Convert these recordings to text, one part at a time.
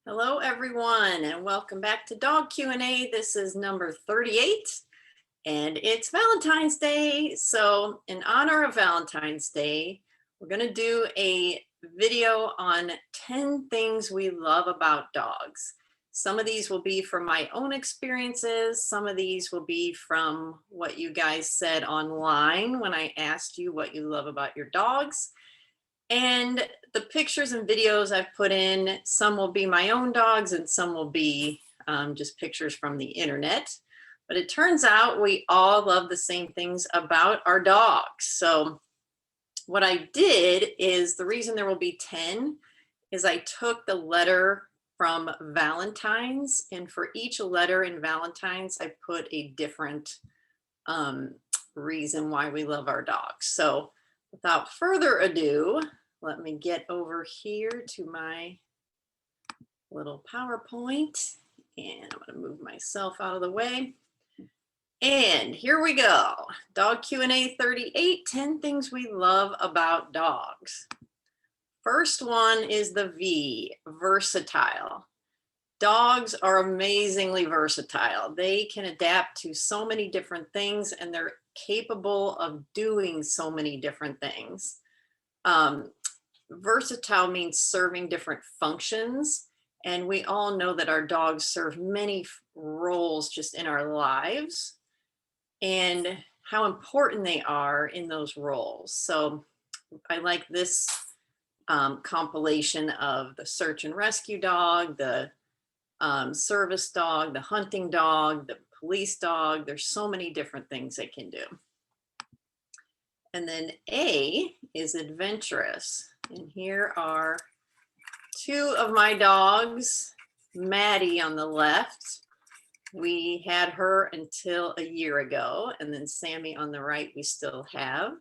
Hello, everyone, and welcome back to Dog Q&A. This is number 38, and it's Valentine's Day. So in honor of Valentine's Day, we're going to do a video on 10 things we love about dogs. Some of these will be from my own experiences. Some of these will be from what you guys said online when I asked you what you love about your dogs. And the pictures and videos I've put in, some will be my own dogs and some will be just pictures from the internet. But it turns out we all love the same things about our dogs. So what I did is, the reason there will be 10 is I took the letter from Valentine's, and for each letter in Valentine's, I put a different reason why we love our dogs. So without further ado, let me get over here to my little PowerPoint, and I'm going to move myself out of the way. And here we go. Dog Q&A 38, 10 things we love about dogs. First one is the V, versatile. Dogs are amazingly versatile. They can adapt to so many different things, and they're capable of doing so many different things. Versatile means serving different functions, and we all know that our dogs serve many roles just in our lives and how important they are in those roles. So I like this compilation of the search and rescue dog, the service dog, the hunting dog, the police dog. There's so many different things they can do. And then A is adventurous. And here are two of my dogs. Maddie on the left. We had her until a year ago. And then Sammy on the right we still have.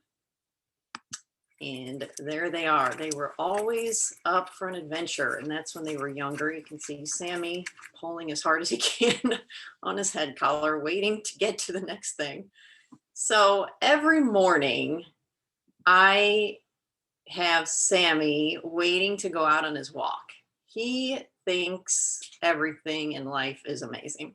And there they are. They were always up for an adventure. And that's when they were younger. You can see Sammy pulling as hard as he can on his head collar, waiting to get to the next thing. So every morning I have Sammy waiting to go out on his walk. He thinks everything in life is amazing.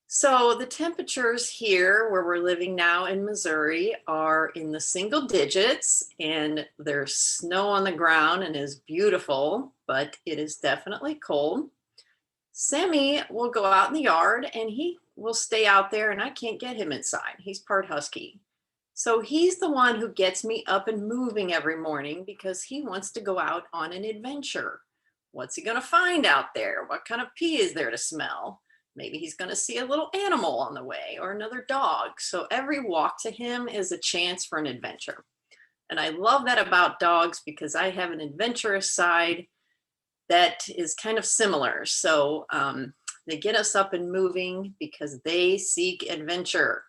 So the temperatures here where we're living now in Missouri are in the single digits, and there's snow on the ground and is beautiful, but it is definitely cold. Sammy will go out in the yard and he will stay out there, and I can't get him inside. He's part husky. So he's the one who gets me up and moving every morning because he wants to go out on an adventure. What's he going to find out there? What kind of pee is there to smell? Maybe he's going to see a little animal on the way or another dog. So every walk to him is a chance for an adventure. And I love that about dogs because I have an adventurous side that is kind of similar. So they get us up and moving because they seek adventure.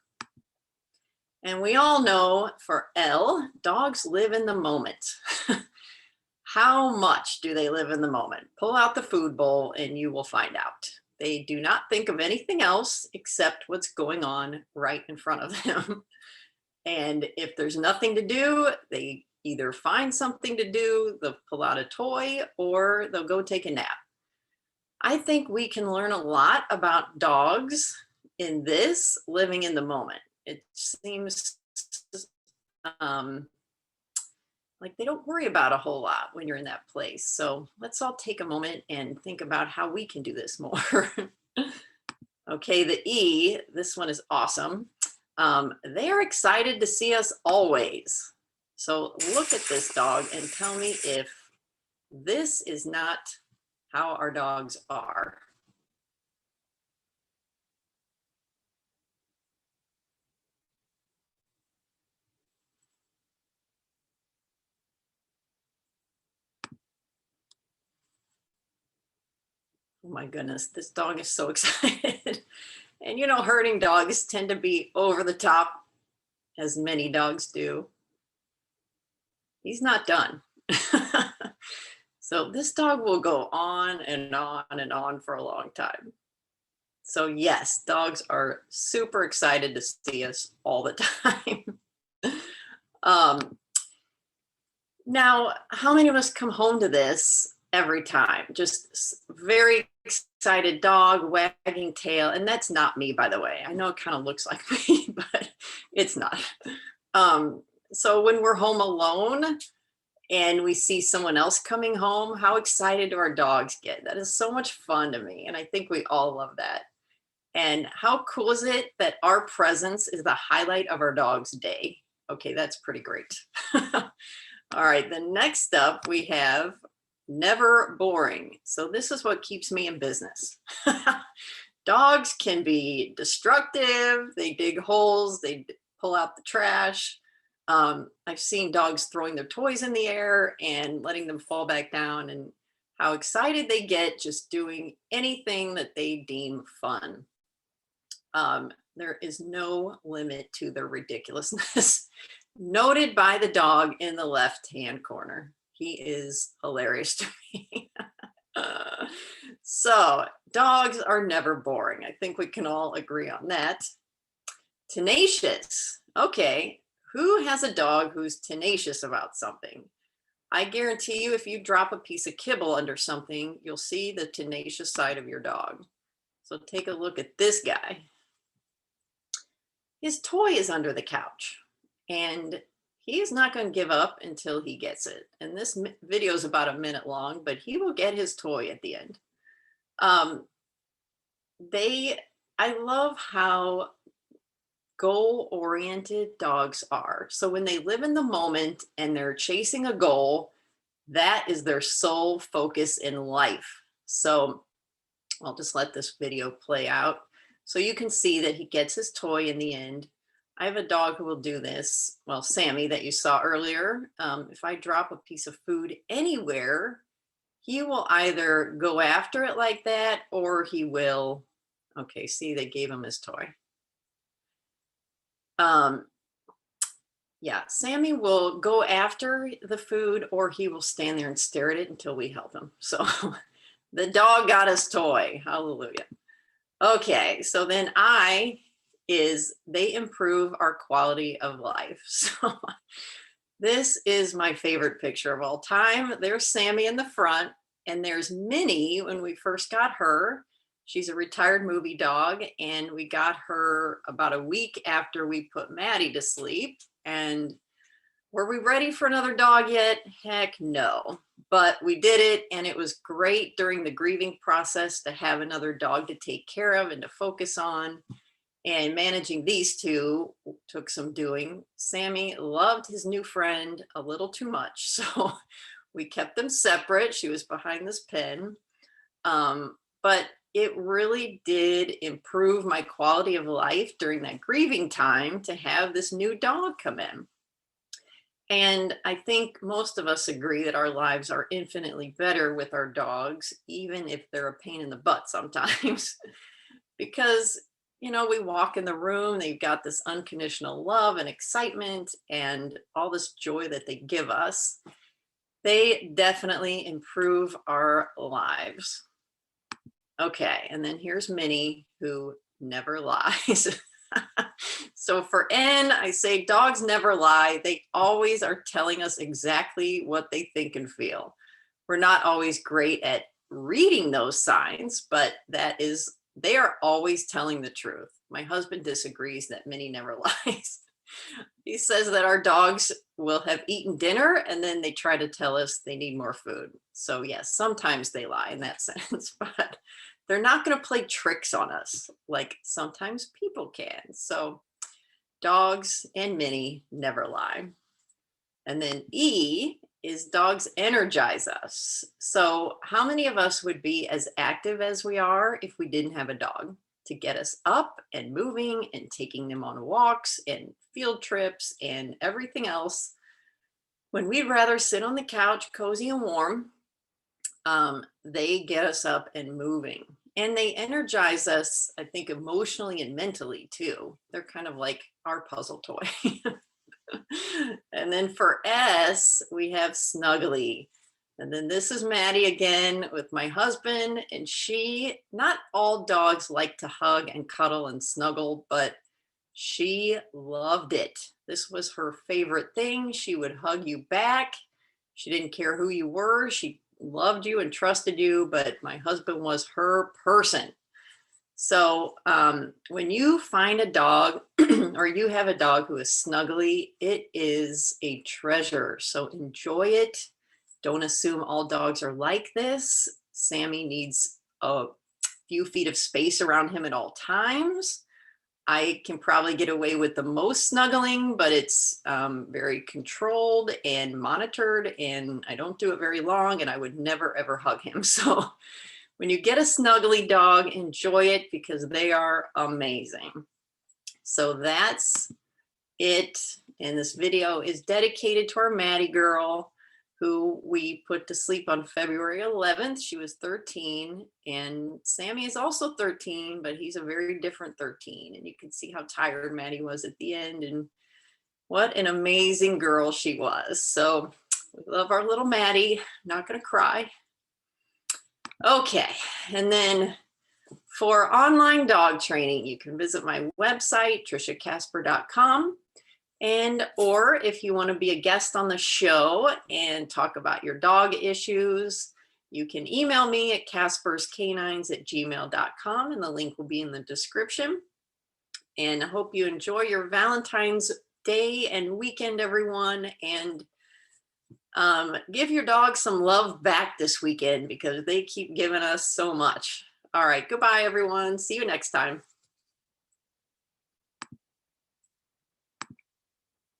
And we all know for L, dogs live in the moment. How much do they live in the moment? Pull out the food bowl and you will find out. They do not think of anything else except what's going on right in front of them. And if there's nothing to do, they either find something to do, they'll pull out a toy, or they'll go take a nap. I think we can learn a lot about dogs in this living in the moment. It seems like they don't worry about a whole lot when you're in that place. So let's all take a moment and think about how we can do this more. Okay, the E, this one is awesome. They are excited to see us always. So look at this dog and tell me if this is not how our dogs are. Oh my goodness, this dog is so excited. And you know, herding dogs tend to be over the top, as many dogs do. He's not done. So this dog will go on and on and on for a long time. So yes, dogs are super excited to see us all the time. Now, how many of us come home to this every time. Just very excited dog, wagging tail. And that's not me, by the way. I know it kind of looks like me, but it's not. So when we're home alone and we see someone else coming home, how excited do our dogs get? That is so much fun to me. And I think we all love that. And how cool is it that our presence is the highlight of our dog's day? Okay, that's pretty great. All right, the next up we have never boring. So this is what keeps me in business. Dogs can be destructive. They dig holes, they pull out the trash. I've seen dogs throwing their toys in the air and letting them fall back down, and how excited they get just doing anything that they deem fun. There is no limit to their ridiculousness. Noted by the dog in the left-hand corner. He is hilarious to me. So dogs are never boring. I think we can all agree on that. Tenacious. Okay, who has a dog who's tenacious about something? I guarantee you, if you drop a piece of kibble under something, you'll see the tenacious side of your dog. So take a look at this guy. His toy is under the couch, and he is not going to give up until he gets it. And this video is about a minute long, but he will get his toy at the end. I love how goal-oriented dogs are. So when they live in the moment and they're chasing a goal, that is their sole focus in life. So I'll just let this video play out so you can see that he gets his toy in the end. I have a dog who will do this. Well, Sammy, that you saw earlier. If I drop a piece of food anywhere, he will either go after it like that, or he will, okay, see, they gave him his toy. Yeah, Sammy will go after the food, or he will stand there and stare at it until we help him. So the dog got his toy. Hallelujah. Okay, so then they improve our quality of life. So this is my favorite picture of all time. There's Sammy in the front, and there's Minnie when we first got her. She's a retired movie dog, and we got her about a week after we put Maddie to sleep. And were we ready for another dog yet? Heck no. But we did it, and it was great during the grieving process to have another dog to take care of and to focus on. And managing these two took some doing. Sammy loved his new friend a little too much, so we kept them separate. She was behind this pen. But it really did improve my quality of life during that grieving time to have this new dog come in. And I think most of us agree that our lives are infinitely better with our dogs, even if they're a pain in the butt sometimes. Because, you know, we walk in the room, they've got this unconditional love and excitement and all this joy that they give us. They definitely improve our lives. Okay, and then here's Minnie, who never lies. So for N, I say dogs never lie. They always are telling us exactly what they think and feel. We're not always great at reading those signs, but they are always telling the truth. My husband disagrees that Minnie never lies. He says that our dogs will have eaten dinner and then they try to tell us they need more food. So yes, sometimes they lie in that sense, but they're not going to play tricks on us like sometimes people can. So dogs and Minnie never lie. And then E is dogs energize us. So how many of us would be as active as we are if we didn't have a dog to get us up and moving and taking them on walks and field trips and everything else? When we'd rather sit on the couch, cozy and warm, they get us up and moving. And they energize us, I think, emotionally and mentally too. They're kind of like our puzzle toy. And then for S, we have Snuggly. And then this is Maddie again with my husband. And not all dogs like to hug and cuddle and snuggle, but she loved it. This was her favorite thing. She would hug you back. She didn't care who you were. She loved you and trusted you, but my husband was her person. So when you find a dog or you have a dog who is snuggly, it is a treasure. So enjoy it. Don't assume all dogs are like this. Sammy needs a few feet of space around him at all times. I can probably get away with the most snuggling, but it's very controlled and monitored, and I don't do it very long, and I would never ever hug him. So when you get a snuggly dog, enjoy it because they are amazing. So that's it. And this video is dedicated to our Maddie girl, who we put to sleep on February 11th. She was 13, and Sammy is also 13, but he's a very different 13. And you can see how tired Maddie was at the end and what an amazing girl she was. So we love our little Maddie. Not gonna cry. Okay, and then for online dog training, you can visit my website, triciacasper.com. Or if you want to be a guest on the show and talk about your dog issues, you can email me at casperscanines@gmail.com, and the link will be in the description. And I hope you enjoy your Valentine's Day and weekend, everyone. And give your dog some love back this weekend because they keep giving us so much. All right, goodbye, everyone. See you next time.